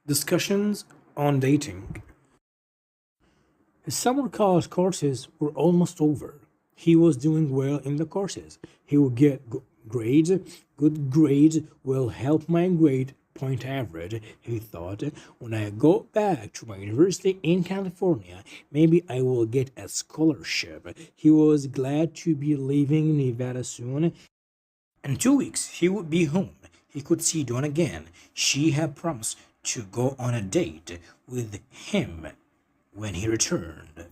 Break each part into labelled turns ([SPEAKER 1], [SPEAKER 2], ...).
[SPEAKER 1] Discussions on dating. His summer college courses were almost over. He was doing well in the courses. He would get grades. Good grades will help my grade point average, he thought. When I go back to my university in California, maybe I will get a scholarship. He was glad to be leaving Nevada soon. In 2 weeks, he would be home. He could see Dawn again. She had promised to go on a date with him when he returned.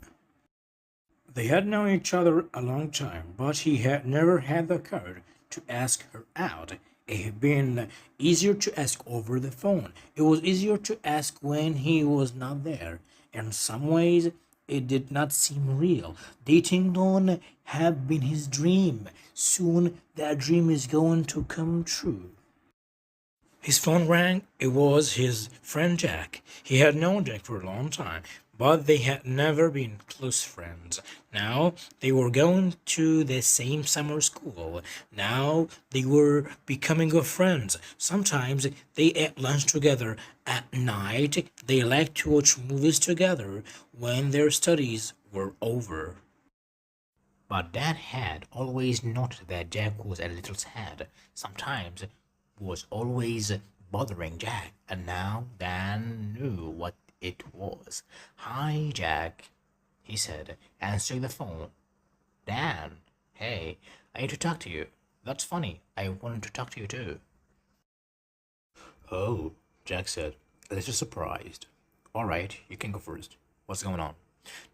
[SPEAKER 1] They had known each other a long time, but he had never had the courage to ask her out. It had been easier to ask over the phone. It was easier to ask when he was not there. In some ways, it did not seem real. Dating Dawn had been his dream. Soon that dream is going to come true. His phone rang. It was his friend Jack. He had known Jack for a long time, but they had never been close friends. Now they were going to the same summer school. Now they were becoming good friends. Sometimes they ate lunch together. At night, they liked to watch movies together when their studies were over. But Dad had always noted that Jack was a little sad. Sometimes was always bothering Jack, and now Dan knew what it was. "Hi, Jack," he said, answering the phone. "Dan, hey, I need to talk to you." "That's funny. I wanted to talk to you too." "Oh," Jack said, a little surprised. "All right, you can go first. What's going on?"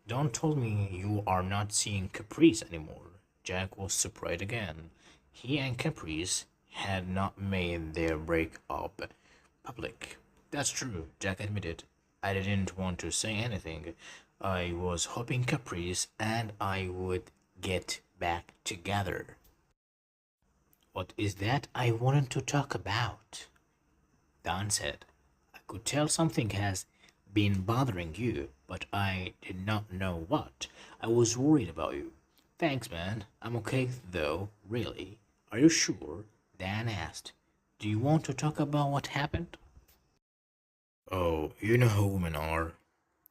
[SPEAKER 1] "Don told me you are not seeing Caprice anymore." Jack was surprised again. He and Caprice had not made their breakup public. "That's true," Jack admitted. "I didn't want to say anything. I was hoping Caprice and I would get back together." "What is that I wanted to talk about?" Don said. "I could tell something has been bothering you, but I did not know what. I was worried about you." "Thanks, man. I'm okay, though, really." "Are you sure?" Dan asked. "Do you want to talk about what happened?" "Oh, you know how women are,"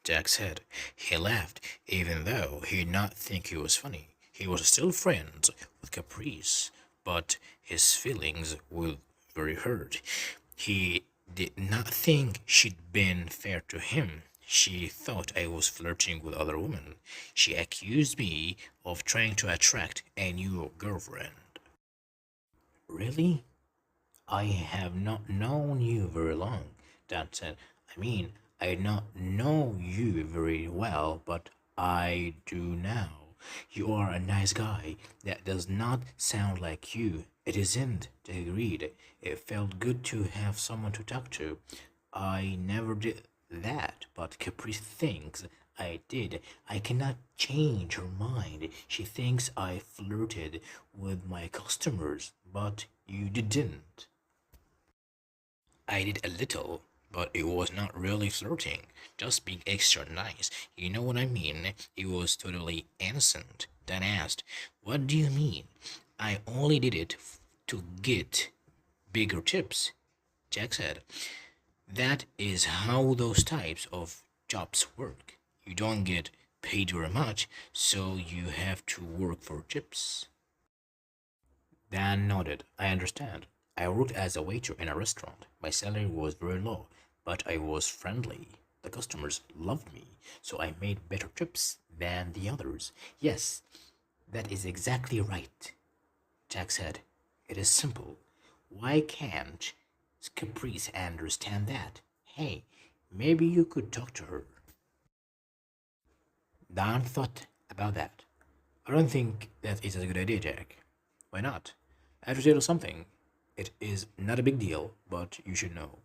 [SPEAKER 1] Jack said. He laughed, even though he did not think he was funny. He was still friends with Caprice, but his feelings were very hurt. He did not think she'd been fair to him. She thought I was flirting with other women. She accused me of trying to attract a new girlfriend. "Really? I have not known you very long," Dan said. "I mean, I did not know you very well, but I do now. You are a nice guy. That does not sound like you." "It isn't," they agreed. It felt good to have someone to talk to. "I never did that, but Caprice thinks I did. I cannot change her mind. She thinks I flirted with my customers, but you didn't." "I did a little, but it was not really flirting, just being extra nice. You know what I mean? It was totally innocent." Dan asked, "What do you mean?" "I only did it to get bigger tips," Jack said. "That is how those types of jobs work. You don't get paid very much, so you have to work for tips." Dan nodded. "I understand. I worked as a waiter in a restaurant. My salary was very low, but I was friendly. The customers loved me, so I made better tips than the others." "Yes, that is exactly right," Jack said. "It is simple. Why can't Caprice understand that? Hey, maybe you could talk to her." Dan thought about that. "I don't think that is a good idea, Jack." "Why not?" "I have to tell you something. It is not a big deal, but you should know.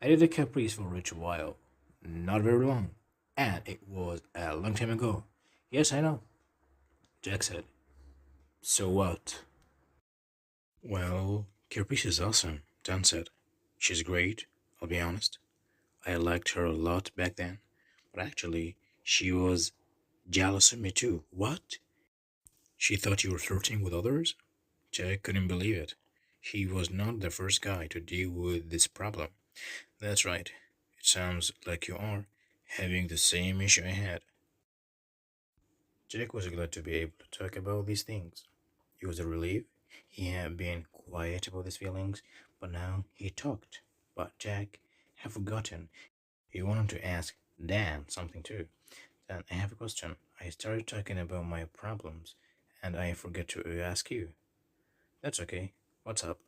[SPEAKER 1] I did a Caprice for a little while. Not very long. And it was a long time ago." "Yes, I know," Jack said. "So what?" "Well, Caprice is awesome," Dan said. "She's great, I'll be honest. I liked her a lot back then. But actually, she was jealous of me too." "What?" "She thought you were flirting with others?" Jack couldn't believe it. He was not the first guy to deal with this problem. "That's right. It's
[SPEAKER 2] sounds like you are having the same issue I had. Jack was glad to be able to talk about these things. It was a relief. He had been quiet about his feelings, but now he talked. But Jack had forgotten. He wanted to ask Dan something too. Dan, I have a question. I started talking about my problems, and I forget to ask you. That's okay. What's up?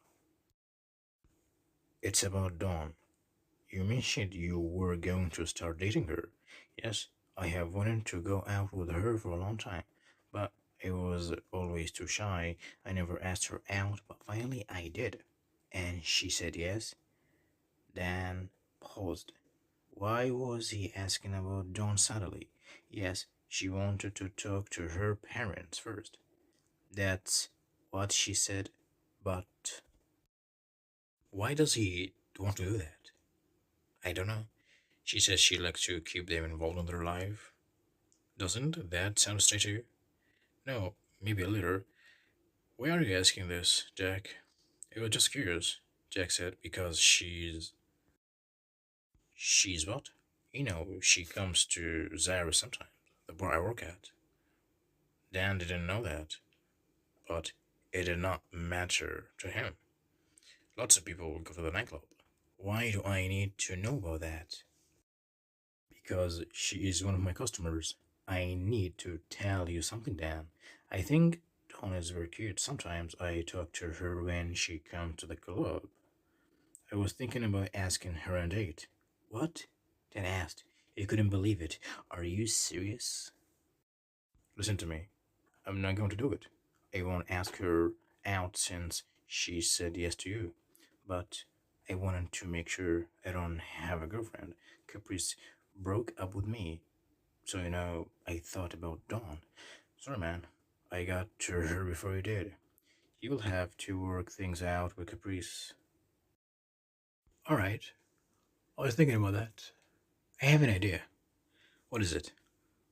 [SPEAKER 2] It's about Dawn. You mentioned you were going to start dating her. Yes, I have wanted to go out with her for a long time, but I was always too shy. I never asked her out, but finally I did. And she said yes. Dan paused. Why was he asking about Dawn suddenly? Yes, she wanted to talk to her parents first. That's what she said, but why does he want to do that? I don't know. She says she likes to keep them involved in their life. Doesn't that sound straight to you? No, maybe a little. Why are you asking this, Jack? I was just curious, Jack said, because she's. She's what? She comes to Zyra sometimes, the bar I work at. Dan didn't know that, but it did not matter to him. Lots of people go to the nightclub. Why do I need to know about that? Because she is one of my customers. I need to tell you something, Dan. I think Dawn is very cute. Sometimes I talk to her when she comes to the club. I was thinking about asking her on a date. What? Dan asked. He couldn't believe it. Are you serious? Listen to me. I'm not going to do it. I won't ask her out since she said yes to you. But I wanted to make sure I don't have a girlfriend. Caprice broke up with me. So, I thought about Dawn. Sorry, man. I got to her before you did. You'll have to work things out with Caprice.
[SPEAKER 1] Alright, I was thinking about that.
[SPEAKER 2] I have an idea. What is it?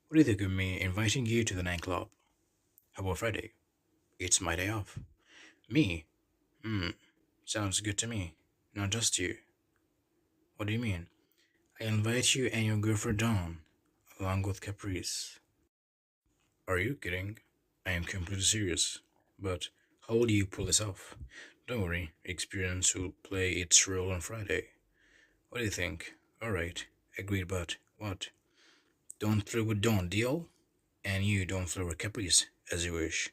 [SPEAKER 2] What do you think of me inviting you to the nightclub? How about Friday? It's my day off. Me? Hmm, sounds good to me. Not just you. What do you mean? I invite you and your girlfriend Dawn, along with Caprice. Are you kidding? I am completely serious. But how will you pull this off? Don't worry, experience will play its role on Friday. What do you think? Alright, agreed, but what? Don't flirt with Dawn, deal? And you don't flirt with Caprice, as you wish.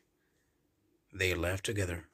[SPEAKER 2] They laughed together.